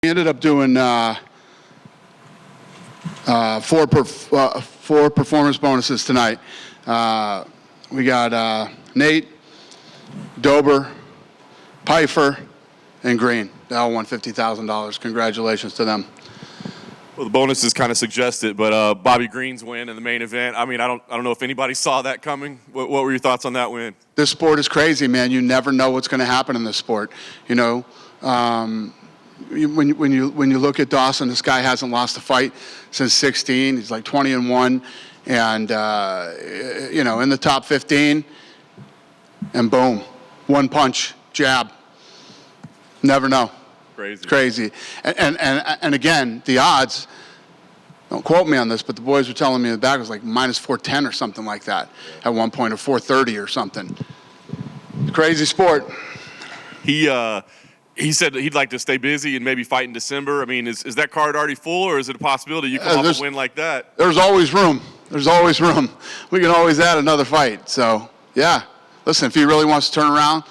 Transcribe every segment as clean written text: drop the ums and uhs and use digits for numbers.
We ended up doing four performance bonuses tonight. We got Nate, Dober, Pfeiffer, and Green. They all won $50,000. Congratulations to them. Well, the bonuses kind of suggest it, but Bobby Green's win in the main event. I mean, I don't know if anybody saw that coming. What were your thoughts on that win? This sport is crazy, man. You never know what's going to happen in this sport. You know, when you look at Dawson, this guy hasn't lost a fight since 16. He's like 20-1, and you know, in the top 15. And boom, one punch, jab. Never know. Crazy. And again, the odds, don't quote me on this, but the boys were telling me in the back it was like minus 410 or something like that at one point, or 430 or something. Crazy sport. He said that he'd like to stay busy and maybe fight in December. I mean, is that card already full, or is it a possibility you come off a win like that? There's always room. There's always room. We can always add another fight. So, yeah. Listen, if he really wants to turn around,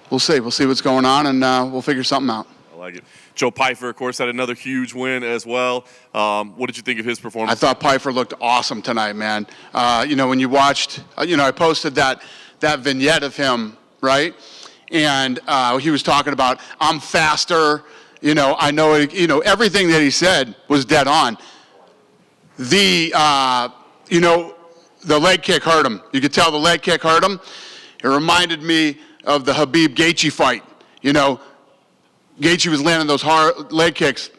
we'll see. We'll see what's going on, and we'll figure something out. I like it. Joe Pfeiffer, of course, had another huge win as well. What did you think of his performance? I thought Pfeiffer looked awesome tonight, man. You know, when you watched, you know, I posted that vignette of him, right? And he was talking about, I'm faster. You know, I know, you know, everything that he said was dead on. You know, the leg kick hurt him. You could tell the leg kick hurt him. It reminded me of the Khabib-Gaethje fight. You know, Gaethje was landing those hard leg kicks,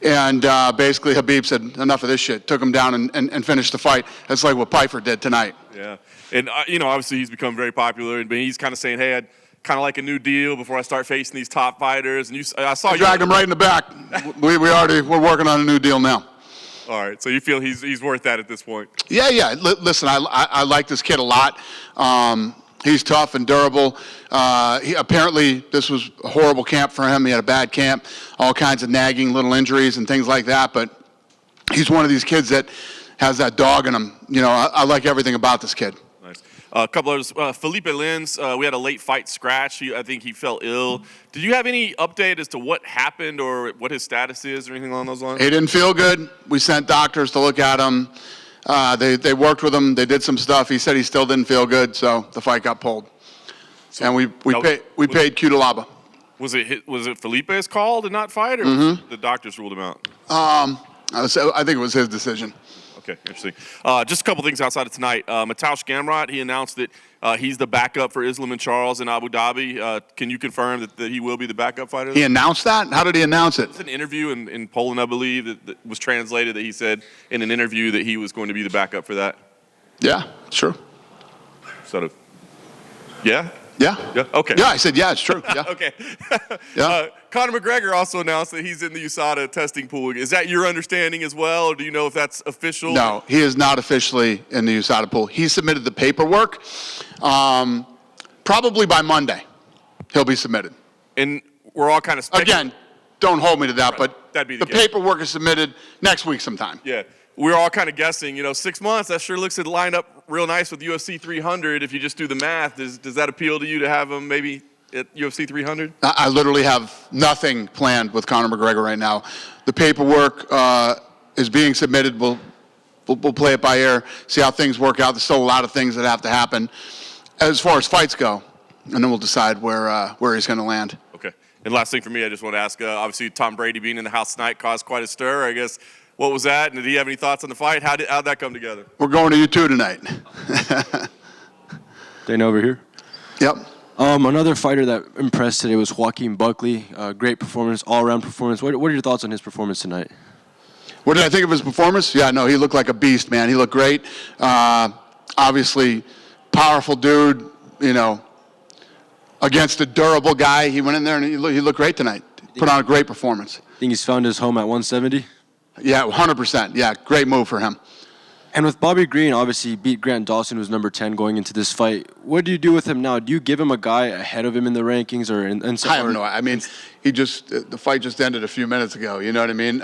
and basically Khabib said, enough of this shit, took him down and finished the fight. That's like what Pfeiffer did tonight. Yeah, and you know, obviously he's become very popular, and he's kind of saying, hey, I'd kind of like a new deal before I start facing these top fighters. And I saw you dragged him right in the back. We're working on a new deal now. All right, so you feel he's worth that at this point? Yeah. Listen, I like this kid a lot. He's tough and durable. Apparently, this was a horrible camp for him. He had a bad camp, all kinds of nagging little injuries and things like that. But he's one of these kids that has that dog in him. You know, I like everything about this kid. Nice. A couple others. Felipe Lins, we had a late fight scratch. I think he fell ill. Did you have any update as to what happened or what his status is or anything along those lines? He didn't feel good. We sent doctors to look at him. They worked with him. They did some stuff. He said he still didn't feel good, so the fight got pulled. So, and we paid Cutelaba. Was it Felipe's call to not fight, or the doctors ruled him out? I think it was his decision. Okay, interesting. Just a couple things outside of tonight. Mateusz Gamrot, he announced that he's the backup for Islam and Charles in Abu Dhabi. Can you confirm that he will be the backup fighter? He announced that? How did he announce it? It's an interview in Poland, I believe, that was translated that he said in an interview that he was going to be the backup for that. Yeah, true. Sort of. Yeah? Yeah. Okay. Yeah, I said, yeah, it's true. Yeah. Okay. Yeah. Conor McGregor also announced that he's in the USADA testing pool. Is that your understanding as well, or do you know if that's official? No, he is not officially in the USADA pool. He submitted the paperwork. Probably by Monday, he'll be submitted. And we're all kind of speculating. Again, don't hold me to that, but that'd be the paperwork is submitted next week sometime. Yeah. We're all kind of guessing, you know, 6 months, that sure looks to line up real nice with UFC 300. If you just do the math, does that appeal to you to have him maybe at UFC 300? I literally have nothing planned with Conor McGregor right now. The paperwork is being submitted. We'll play it by ear, see how things work out. There's still a lot of things that have to happen as far as fights go, and then we'll decide where he's going to land. Okay. And last thing for me, I just want to ask, obviously Tom Brady being in the house tonight caused quite a stir, I guess. What was that? And did he have any thoughts on the fight? How'd that come together? We're going to U2 tonight. Dane over here. Yep. Another fighter that impressed today was Joaquin Buckley. Great performance, all-around performance. What are your thoughts on his performance tonight? What did I think of his performance? Yeah, no, he looked like a beast, man. He looked great. Obviously, powerful dude, you know, against a durable guy. He went in there and he looked great tonight. Put on a great performance. Think he's found his home at 170? Yeah, 100%. Yeah, great move for him. And with Bobby Green, obviously beat Grant Dawson, who's number 10 going into this fight. What do you do with him now? Do you give him a guy ahead of him in the rankings or in I have no. I mean, the fight just ended a few minutes ago. You know what I mean?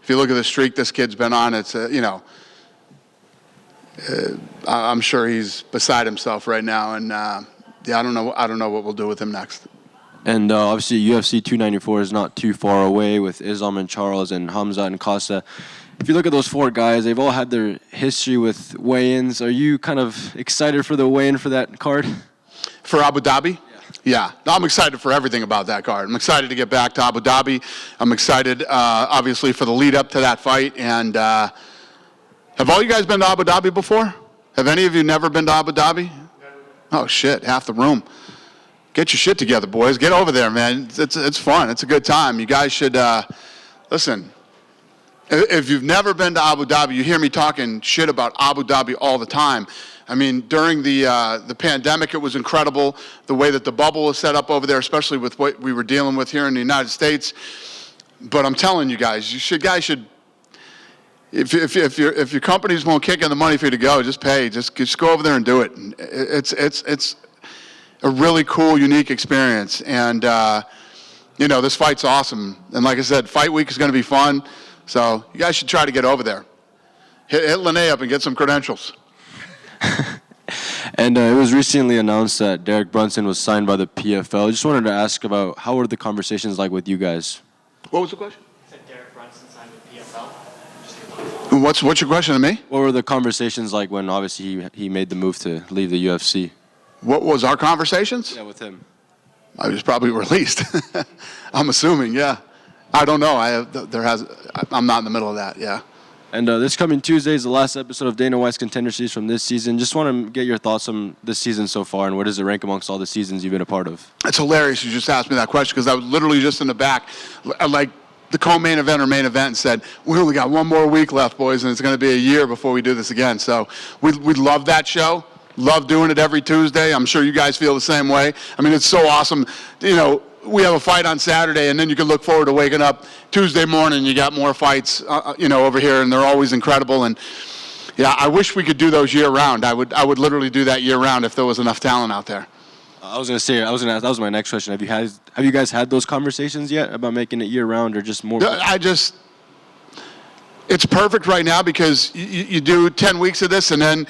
If you look at the streak this kid's been on, it's you know, I'm sure he's beside himself right now. And yeah, I don't know what we'll do with him next. And obviously, UFC 294 is not too far away with Islam and Charles and Hamza and Costa. If you look at those 4 guys, they've all had their history with weigh-ins. Are you kind of excited for the weigh-in for that card? For Abu Dhabi? Yeah. No, I'm excited for everything about that card. I'm excited to get back to Abu Dhabi. I'm excited, obviously, for the lead up to that fight. And have all you guys been to Abu Dhabi before? Have any of you never been to Abu Dhabi? Oh, shit, half the room. Get your shit together, boys. Get over there, man. It's fun. It's a good time. You guys should, listen, if you've never been to Abu Dhabi, you hear me talking shit about Abu Dhabi all the time. I mean, during the pandemic, it was incredible, the way that the bubble was set up over there, especially with what we were dealing with here in the United States. But I'm telling you guys, guys should, if your companies won't kick in the money for you to go, just pay. Just go over there and do it. It's a really cool, unique experience. And, this fight's awesome. And like I said, fight week is going to be fun. So you guys should try to get over there. Hit Lene up and get some credentials. And it was recently announced that Derek Brunson was signed by the PFL. I just wanted to ask about how were the conversations like with you guys? What was the question? You said Derek Brunson signed with PFL. What's your question to me? What were the conversations like when obviously he made the move to leave the UFC? What was our conversations? Yeah, with him. I was probably released. I'm assuming, yeah. I don't know. I'm not in the middle of that, yeah. And this coming Tuesday is the last episode of Dana White's Contender Series from this season. Just want to get your thoughts on this season so far, and where does it rank amongst all the seasons you've been a part of? It's hilarious you just asked me that question, because I was literally just in the back, like the co-main event or main event, and said, we only got one more week left, boys, and it's going to be a year before we do this again. So we love that show. Love doing it every Tuesday. I'm sure you guys feel the same way. I mean, it's so awesome. We have a fight on Saturday, and then you can look forward to waking up Tuesday morning. You got more fights, over here, and they're always incredible. And yeah, I wish we could do those year round. I would literally do that year round if there was enough talent out there. I was gonna ask, that was my next question. Have you guys had those conversations yet about making it year round or just more? It's perfect right now because you do 10 weeks of this, and then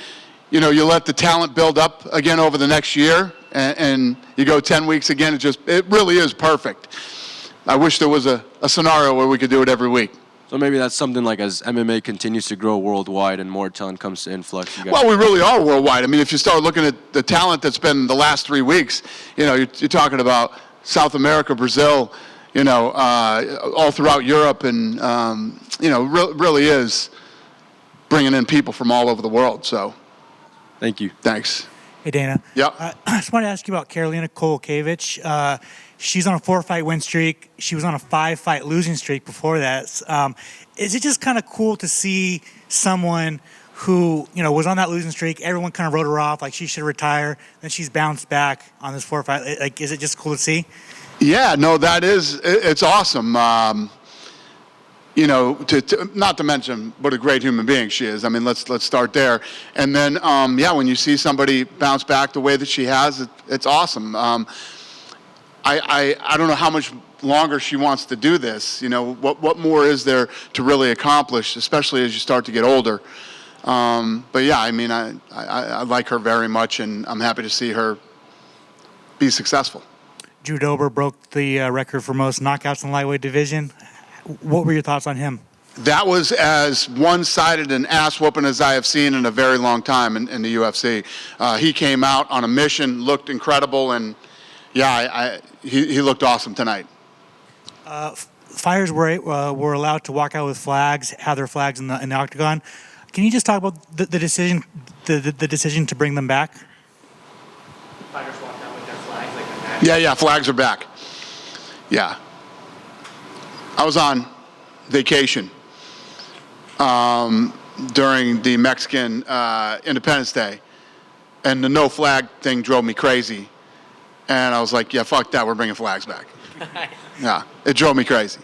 you let the talent build up again over the next year, and you go 10 weeks again. It really is perfect. I wish there was a scenario where we could do it every week. So maybe that's something like as MMA continues to grow worldwide and more talent comes to influx. Well, we really are worldwide. I mean, if you start looking at the talent that's been the last 3 weeks, you're talking about South America, Brazil, all throughout Europe, and really is bringing in people from all over the world. So. Thank you. Thanks. Hey, Dana. Yep. I just wanted to ask you about Karolina Kowalkiewicz. She's on a 4-fight win streak. She was on a 5-fight losing streak before that. Is it just kind of cool to see someone who, was on that losing streak? Everyone kind of wrote her off, like she should retire. Then she's bounced back on this 4-fight. Like, is it just cool to see? Yeah, no, it's awesome. Not to mention what a great human being she is. I mean, let's start there. And then, when you see somebody bounce back the way that she has, it's awesome. I don't know how much longer she wants to do this. What more is there to really accomplish, especially as you start to get older? But yeah, I mean, I like her very much, and I'm happy to see her be successful. Drew Dober broke the record for most knockouts in the lightweight division. What were your thoughts on him? That was as one-sided an ass-whooping as I have seen in a very long time in the UFC. He came out on a mission, looked incredible, and yeah, he looked awesome tonight. Fighters were allowed to walk out with flags, have their flags in the octagon. Can you just talk about the decision to bring them back? Fighters walked out with their flags, like the match. Yeah, flags are back. Yeah. I was on vacation during the Mexican Independence Day, and the no flag thing drove me crazy. And I was like, yeah, fuck that, we're bringing flags back. Yeah, it drove me crazy.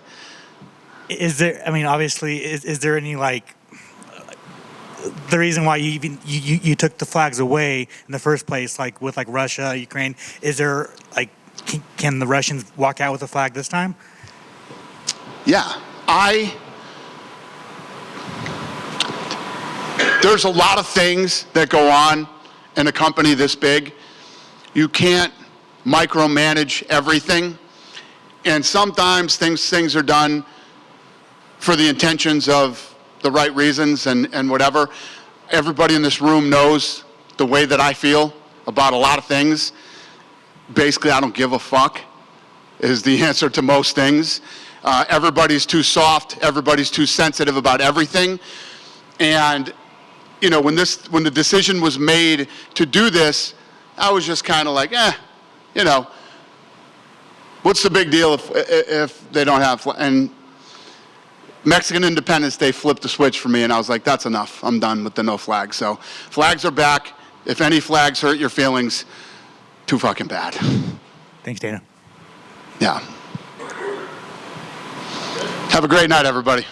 Is there, obviously, is there any, the reason why you took the flags away in the first place, like with Russia, Ukraine, is there, can the Russians walk out with a flag this time? Yeah, there's a lot of things that go on in a company this big. You can't micromanage everything. And sometimes things are done for the intentions of the right reasons and whatever. Everybody in this room knows the way that I feel about a lot of things. Basically, I don't give a fuck is the answer to most things. Everybody's too soft. Everybody's too sensitive about everything. And, you know, when the decision was made to do this, I was just kind of like, you know, what's the big deal if they don't have, and Mexican Independence Day flipped the switch for me, and I was like, that's enough. I'm done with the no flags. So flags are back. If any flags hurt your feelings, too fucking bad. Thanks, Dana. Yeah. Have a great night, everybody.